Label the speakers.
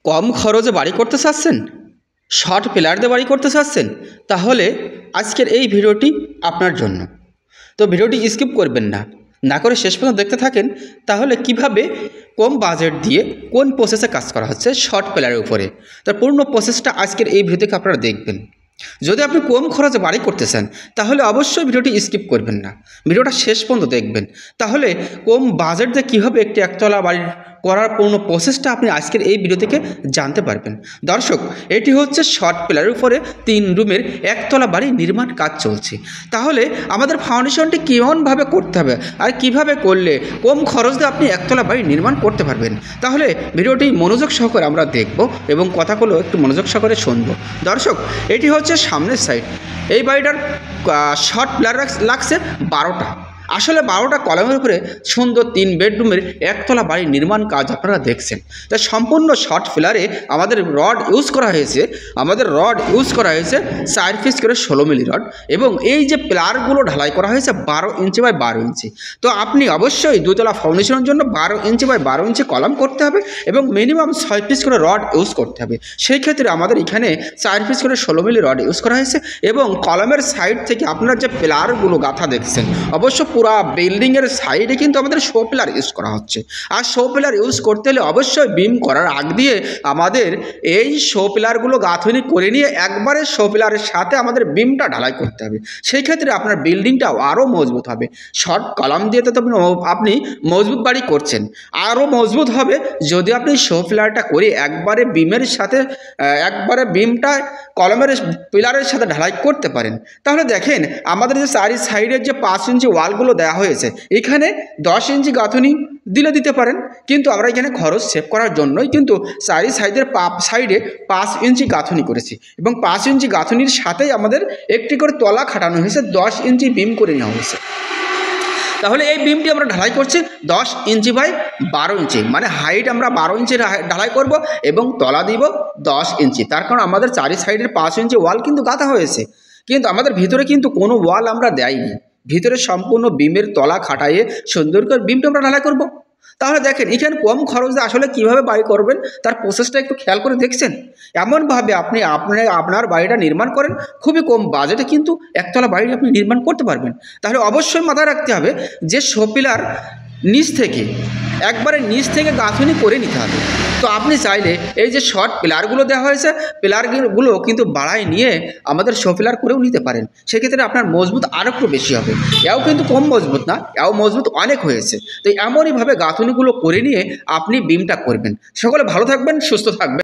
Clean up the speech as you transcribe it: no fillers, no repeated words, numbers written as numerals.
Speaker 1: কম খরচে বাড়ি করতে চাচ্ছেন, শর্ট পিলার দিয়ে বাড়ি করতে চাচ্ছেন, তাহলে আজকের এই ভিডিওটি আপনার জন্য। তো ভিডিওটি স্কিপ করবেন না, না করে শেষ পর্যন্ত দেখতে থাকেন, তাহলে কিভাবে কম বাজেট দিয়ে কোন প্রসেসে কাজ করা হচ্ছে শর্ট পিলারের উপরে, তার পূর্ণ প্রসেসটা আজকের এই ভিডিও থেকে আপনারা দেখবেন। যদি আপনি কম খরচে বাড়ি করতে চান তাহলে অবশ্যই ভিডিওটি স্কিপ করবেন না, ভিডিওটা শেষ পর্যন্ত দেখবেন, তাহলে কম বাজেট দিয়ে কীভাবে একটি একতলা বাড়ির করার পূর্ণ প্রসেসটা আপনি আজকের এই ভিডিও থেকে জানতে পারবেন। দর্শক, এটি হচ্ছে শর্ট পিলারের উপরে 3 রুমের একতলা বাড়ি নির্মাণ কাজ চলছে। তাহলে আমাদের ফাউন্ডেশনটি কেমনভাবে করতে হবে আর কিভাবে করলে কম খরচ দিয়ে আপনি একতলা বাড়ি নির্মাণ করতে পারবেন, তাহলে ভিডিওটি মনোযোগ সহকারে আমরা দেখব এবং কথাগুলো একটু মনোযোগ সহকারে শুনব। দর্শক, এটি হচ্ছে সামনের সাইড। এই বাড়িটার শর্ট পিলার লাগছে 12টা। আসলে 12টা কলামের উপরে সুন্দর 3 বেডরুমের একতলা বাড়ির নির্মাণ কাজ আপনারা দেখছেন। তাই সম্পূর্ণ শর্ট পিলারে আমাদের রড ইউজ করা হয়েছে, 4 পিস করে 16 মিলি রড, এবং এই যে পিলারগুলো ঢালাই করা হয়েছে 12 ইঞ্চি বাই 12 ইঞ্চি। তো আপনি অবশ্যই দুতলা ফাউন্ডেশনের জন্য 12 ইঞ্চি বাই 12 ইঞ্চি কলাম করতে হবে এবং মিনিমাম 6 পিস করে রড ইউজ করতে হবে। সেই ক্ষেত্রে আমাদের এখানে 4 পিস করে 16 মিলি রড ইউজ করা হয়েছে এবং কলামের সাইড থেকে আপনারা যে পিলারগুলো গাঁথা দেখছেন, অবশ্য পুরা বিল্ডিংয়ের সাইডে কিন্তু আমাদের শো পিলার ইউজ করা হচ্ছে। আর শো পিলার ইউজ করতে হলে অবশ্যই বিম করার আগ দিয়ে আমাদের এই শো পিলারগুলো গাঁথনি করে নিয়ে একবারে শো পিলারের সাথে আমাদের বিমটা ঢালাই করতে হবে। সেই ক্ষেত্রে আপনার বিল্ডিংটাও আরও মজবুত হবে। শর্ট কলাম দিয়ে তো আপনি মজবুত বাড়ি করছেন, আরও মজবুত হবে যদি আপনি শো পিলারটা করে একবারে বিমের সাথে একবারে বিমটা কলমের পিলারের সাথে ঢালাই করতে পারেন। তাহলে দেখেন, আমাদের যে 4 সাইডের যে 5 ইঞ্চি ওয়ালগুলো দেওয়া হয়েছে, এখানে 10 ইঞ্চি গাঁথনি দিতে পারেন, কিন্তু আমরা এখানে খরচ সেভ করার জন্যই কিন্তু 4 সাইডের সাইডে 5 ইঞ্চি গাঁথনি করেছি এবং 5 ইঞ্চি গাঁথনির সাথেই আমাদের একটি করে তলা খাটানো হয়েছে, 10 ইঞ্চি বিম করে নেওয়া হয়েছে। তাহলে এই বিমটি আমরা ঢালাই করছি 10 ইঞ্চি বাই 12 ইঞ্চি, মানে হাইট আমরা 12 ইঞ্চি ঢালাই করব এবং তলা দিব 10 ইঞ্চি। তার কারণ আমাদের 4 সাইডের 5 ইঞ্চি ওয়াল কিন্তু গাঁথা হয়েছে, কিন্তু আমাদের ভিতরে কিন্তু কোনো ওয়াল আমরা দেয়নি। ভিতরে সম্পূর্ণ বিমের তলা খাটাইয়ে সুন্দর করে বিমটা আমরা ঢালাই করব। তাহলে দেখেন, এখানে কম খরচে আসলে কীভাবে বাড়ি করবেন তার প্রসেসটা একটু খেয়াল করে দেখছেন। এমনভাবে আপনি আপনার বাড়িটা নির্মাণ করেন, খুবই কম বাজেটে কিন্তু একতলা বাড়ি আপনি নির্মাণ করতে পারবেন। তাহলে অবশ্যই মাথায় রাখতে হবে যে শো পিলার নিচ থেকে গাঁথনি করে নিতে হবে। তো আপনি চাইলে এই যে শর্ট পিলারগুলো দেওয়া হয়েছে, পিলারগুলো কিন্তু বাড়ায় নিয়ে আমাদের শো পিলার করেও নিতে পারেন। সেক্ষেত্রে আপনার মজবুত আরও একটু বেশি হবে। এও কিন্তু কম মজবুত না, এও মজবুত অনেক হয়েছে। তো এমনইভাবে গাঁথনিগুলো করে নিয়ে আপনি বিমটা করবেন। সকলে ভালো থাকবেন, সুস্থ থাকবেন।